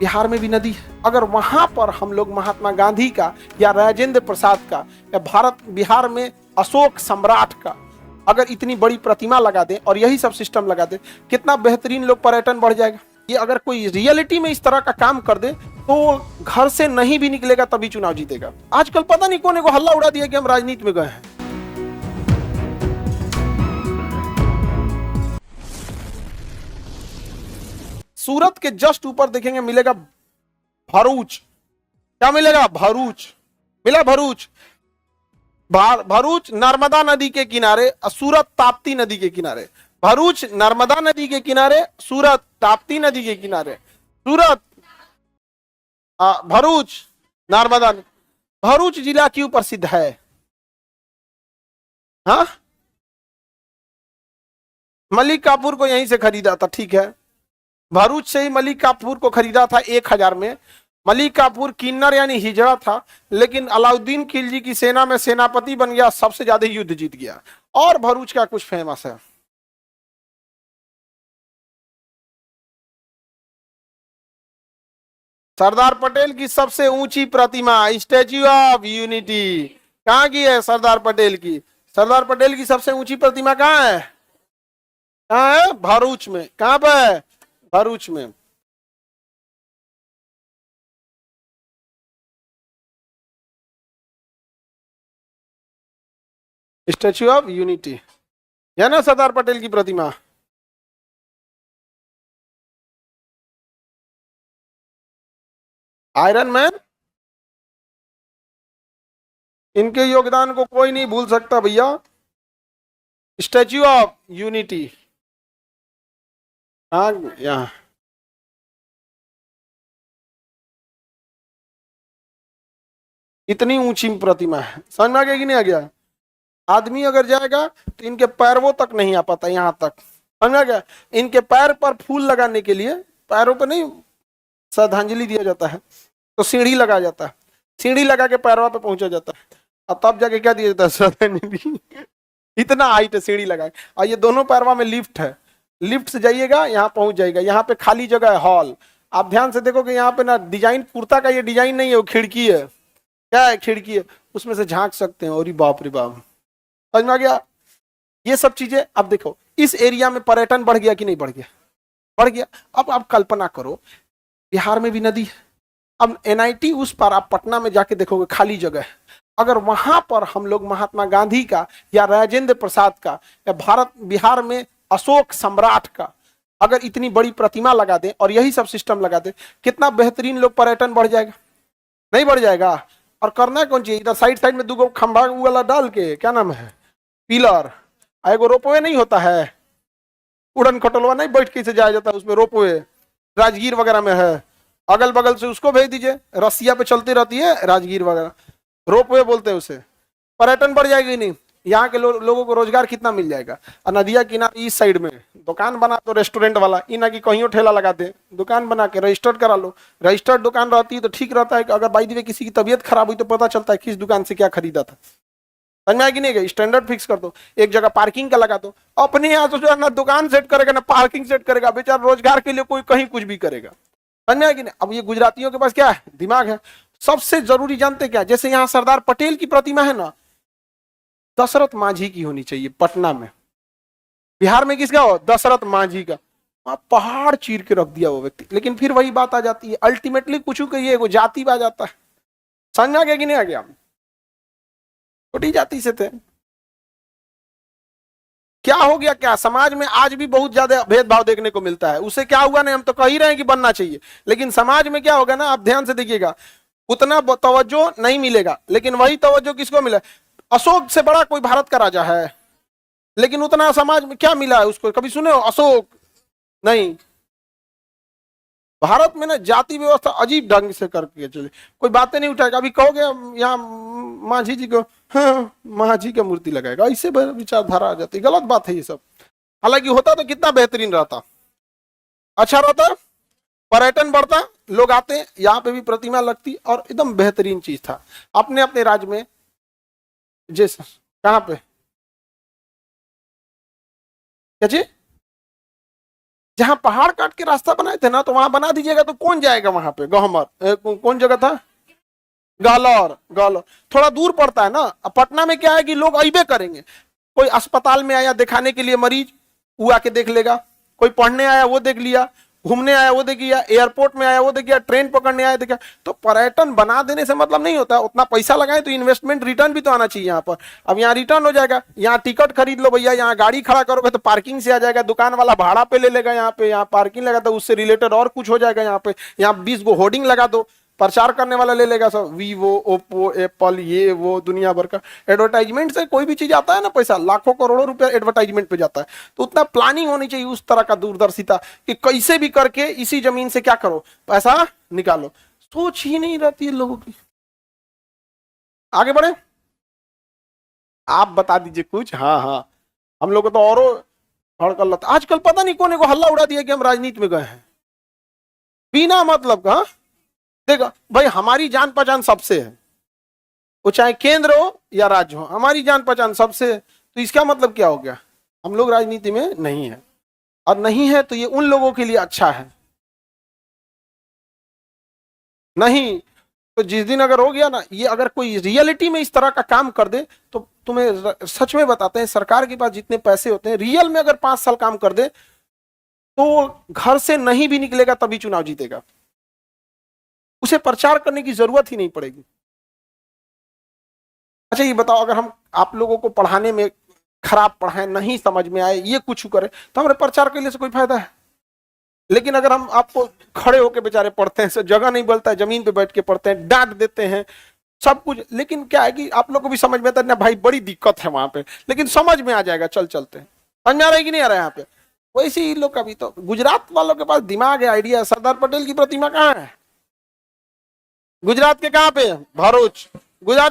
बिहार में भी नदी है। अगर वहां पर हम लोग महात्मा गांधी का या राजेंद्र प्रसाद का या भारत बिहार में अशोक सम्राट का अगर इतनी बड़ी प्रतिमा लगा दें और यही सब सिस्टम लगा दें, कितना बेहतरीन लोग पर्यटन बढ़ जाएगा। ये अगर कोई रियलिटी में इस तरह का काम कर दे तो घर से नहीं भी निकलेगा तभी चुनाव जीतेगा। आजकल पता नहीं कोने को हल्ला उड़ा दिया कि हम राजनीति में गए हैं। सूरत के जस्ट ऊपर देखेंगे मिलेगा भरूच। क्या मिलेगा? भरूच। मिला भरूच। भरूच नर्मदा नदी के किनारे, सूरत ताप्ती नदी के किनारे। भरूच नर्मदा नदी के किनारे, सूरत ताप्ती नदी के किनारे। सूरत भरूच नर्मदा। भरूच जिला क्यों प्रसिद्ध है? हाँ, मलिक काफूर को यहीं से खरीदा था। ठीक है, भरूच से ही मलिक काफूर को खरीदा था 1000 में। मलिक काफूर किन्नर यानी हिजड़ा था, लेकिन अलाउद्दीन खिलजी की सेना में सेनापति बन गया, सबसे ज्यादा युद्ध जीत गया। और भरूच का कुछ फेमस है? सरदार पटेल की सबसे ऊंची प्रतिमा स्टैच्यू ऑफ यूनिटी कहाँ की है? सरदार पटेल की। सरदार पटेल की सबसे ऊंची प्रतिमा कहाँ है? कहाँ है? भरूच में। कहाँ पे है? भरूच में। स्टैच्यू ऑफ यूनिटी है ना सरदार पटेल की प्रतिमा। आयरन मैन, इनके योगदान को कोई नहीं भूल सकता भैया। स्टैच्यू ऑफ यूनिटी हाँ यहाँ इतनी ऊंची प्रतिमा है। समझ में आ गया कि नहीं आ गया? आदमी अगर जाएगा तो इनके पैरों तक नहीं आ पाता, यहाँ तक। समझ में आ गया? इनके पैर पर फूल लगाने के लिए पैरों पर नहीं श्रद्धांजलि दिया जाता है तो सीढ़ी लगाया जाता है, सीढ़ी लगा के पैरवा पे पहुंचा जाता है और तब जाके क्या दिया जाता है? श्रद्धांजलि। इतना हाइट है सीढ़ी लगा के। और ये दोनों पैरवा में लिफ्ट है, लिफ्ट से जाइएगा यहाँ पहुंच जाएगा। यहाँ पे खाली जगह है, हॉल। आप ध्यान से देखो कि यहाँ पे ना डिजाइन, कुर्ता का ये डिजाइन नहीं है, वो खिड़की है। क्या है? खिड़की है, उसमें से झांक सकते हैं। और बाप रे बाप, समझ में आ गया? ये सब चीजें। अब देखो इस एरिया में पर्यटन बढ़ गया कि नहीं बढ़ गया? बढ़ गया। अब आप कल्पना करो बिहार में भी नदी है। अब एनआईटी उस पर, आप पटना में जाके देखोगे खाली जगह है। अगर वहां पर हम लोग महात्मा गांधी का या राजेंद्र प्रसाद का या भारत बिहार में अशोक सम्राट का अगर इतनी बड़ी प्रतिमा लगा दें और यही सब सिस्टम लगा दें, कितना बेहतरीन लोग पर्यटन बढ़ जाएगा। नहीं बढ़ जाएगा? और करना कौन चाहिए? इधर साइड साइड में 2 खंभा वाला डाल के, क्या नाम है, पिलर। एगो रोपवे नहीं होता है, उड़न खटोलवा नहीं बैठ के से जाया जाता है, उसमें रोपवे राजगीर वगैरह में है। अगल बगल से उसको भेज दीजिए, रसिया पे चलती रहती है राजगीर वगैरह, रोपवे बोलते हैं उसे। पर्यटन बढ़ जाएगी नहीं? यहाँ के लोगों को रोजगार कितना मिल जाएगा। और नदिया किनारे इस साइड में दुकान बना तो रेस्टोरेंट वाला इना की कहीं ठेला लगा दे, दुकान बना के रजिस्टर्ड करा लो। रजिस्टर्ड दुकान रहती है तो ठीक रहता है कि अगर बाई द वे किसी की तबीयत खराब हुई तो पता चलता है किस दुकान से क्या खरीदा था। समझ में आएगी नहीं गई? स्टैंडर्ड फिक्स कर दो, एक जगह पार्किंग का लगा दो। अपने यहाँ तो जो है ना दुकान सेट करेगा ना पार्किंग सेट करेगा, बेचारा रोजगार के लिए कोई कहीं कुछ भी करेगा। समझ में आएगी नहीं? अब ये गुजरातियों के पास क्या है? दिमाग है। सबसे जरूरी जानते क्या? जैसे यहाँ सरदार पटेल की प्रतिमा है ना, दशरथ मांझी की होनी चाहिए पटना में। बिहार में किसका हो? दशरथ मांझी का। वहां पहाड़ चीर के रख दिया वो व्यक्ति। लेकिन फिर वही बात आ जाती है, अल्टीमेटली कुछ कहिए वो जाति आ जाता है। समझ आ गया कि नहीं आ गया? छोटी जाति से थे, क्या हो गया? क्या समाज में आज भी बहुत ज्यादा भेदभाव देखने को मिलता है। उसे क्या हुआ? नहीं, हम तो कह ही रहे हैं कि बनना चाहिए, लेकिन समाज में क्या होगा ना, आप ध्यान से देखिएगा, उतना तवज्जो नहीं मिलेगा। लेकिन वही तवज्जो किसको मिला? अशोक से बड़ा कोई भारत का राजा है, लेकिन उतना समाज में क्या मिला है उसको? कभी सुने हो अशोक? नहीं। भारत में ना जाति व्यवस्था अजीब ढंग से करके चले, कोई बातें नहीं उठाएगा। अभी कहोगे यहाँ मांझी जी को, हाँ मांझी का मूर्ति लगाएगा, इससे विचारधारा आ जाती है। गलत बात है ये सब। हालांकि होता तो कितना बेहतरीन रहता, अच्छा रहता, पर्यटन बढ़ता, लोग आते, यहाँ पे भी प्रतिमा लगती और एकदम बेहतरीन चीज था। अपने अपने राज्य में जैसे कहाँ पे क्या चीज जहां पहाड़ काट के रास्ता बनाए थे ना, तो वहां बना दीजिएगा, तो कौन जाएगा वहां पे? गहमर कौन जगह था? गालौर। गालौर थोड़ा दूर पड़ता है ना। अब पटना में क्या है कि लोग अइबे करेंगे। कोई अस्पताल में आया दिखाने के लिए मरीज, वो आके देख लेगा। कोई पढ़ने आया वो देख लिया, घूमने आया वो देख लिया, एयरपोर्ट में आया वो देख लिया, ट्रेन पकड़ने आया देखा। तो पर्यटन बना देने से मतलब नहीं होता, उतना पैसा लगाए तो इन्वेस्टमेंट रिटर्न भी तो आना चाहिए यहाँ पर। अब यहाँ रिटर्न हो जाएगा, यहाँ टिकट खरीद लो भैया, यहाँ गाड़ी खड़ा करोगे तो पार्किंग से आ जाएगा, दुकान वाला भाड़ा पे ले लेगा, यहाँ पे यहाँ पार्किंग लगा तो उससे रिलेटेड और कुछ हो जाएगा। यहाँ पे यहाँ 20 गो होर्डिंग लगा दो, प्रचार करने वाला ले लेगा सब, वीवो ओप्पो एप्पल ये वो दुनिया भर का। एडवर्टाइजमेंट से कोई भी चीज आता है ना, पैसा लाखों करोड़ों रुपया एडवर्टाइजमेंट पे जाता है। तो उतना प्लानिंग होनी चाहिए, उस तरह का दूरदर्शिता कि कैसे भी करके इसी जमीन से क्या करो, पैसा निकालो। सोच ही नहीं रहती है लोगों की। आगे बढ़े, आप बता दीजिए कुछ। हाँ हाँ, हम लोग को तो और हड़कल लगता। आजकल पता नहीं कोने को हल्ला उड़ा दिया कि हम राजनीति में गए हैं बिना मतलब का। देखो भाई, हमारी जान पहचान सबसे है, वो चाहे केंद्र हो या राज्य हो, हमारी जान पहचान सबसे है। तो इसका मतलब क्या हो गया? हम लोग राजनीति में नहीं है, और नहीं है तो ये उन लोगों के लिए अच्छा है। नहीं तो जिस दिन अगर हो गया ना ये, अगर कोई रियलिटी में इस तरह का काम कर दे, तो तुम्हें सच में बताते हैं, सरकार के पास जितने पैसे होते हैं, रियल में अगर 5 साल काम कर दे तो घर से नहीं भी निकलेगा तभी चुनाव जीतेगा। उसे प्रचार करने की जरूरत ही नहीं पड़ेगी। अच्छा ये बताओ, अगर हम आप लोगों को पढ़ाने में खराब पढ़ाएं, नहीं समझ में आए, ये कुछ करें, तो हमारे प्रचार करने से कोई फायदा है? लेकिन अगर हम आपको खड़े होकर बेचारे पढ़ते हैं, जगह नहीं बोलता है, जमीन पे बैठ के पढ़ते हैं, डांट देते हैं सब कुछ, लेकिन क्या है कि आप लोग को भी समझ में आता है ना भाई, बड़ी दिक्कत है वहां पे, लेकिन समझ में आ जाएगा, चल चलते हैं। समझ में आ रहा है कि नहीं आ रहा है यहाँ पे? वैसे ही लोग का भी तो, गुजरात वालों के पास दिमाग है, आइडिया है। सरदार पटेल की प्रतिमा कहाँ है? गुजरात के कहाँ पे? भरूच। गुजरात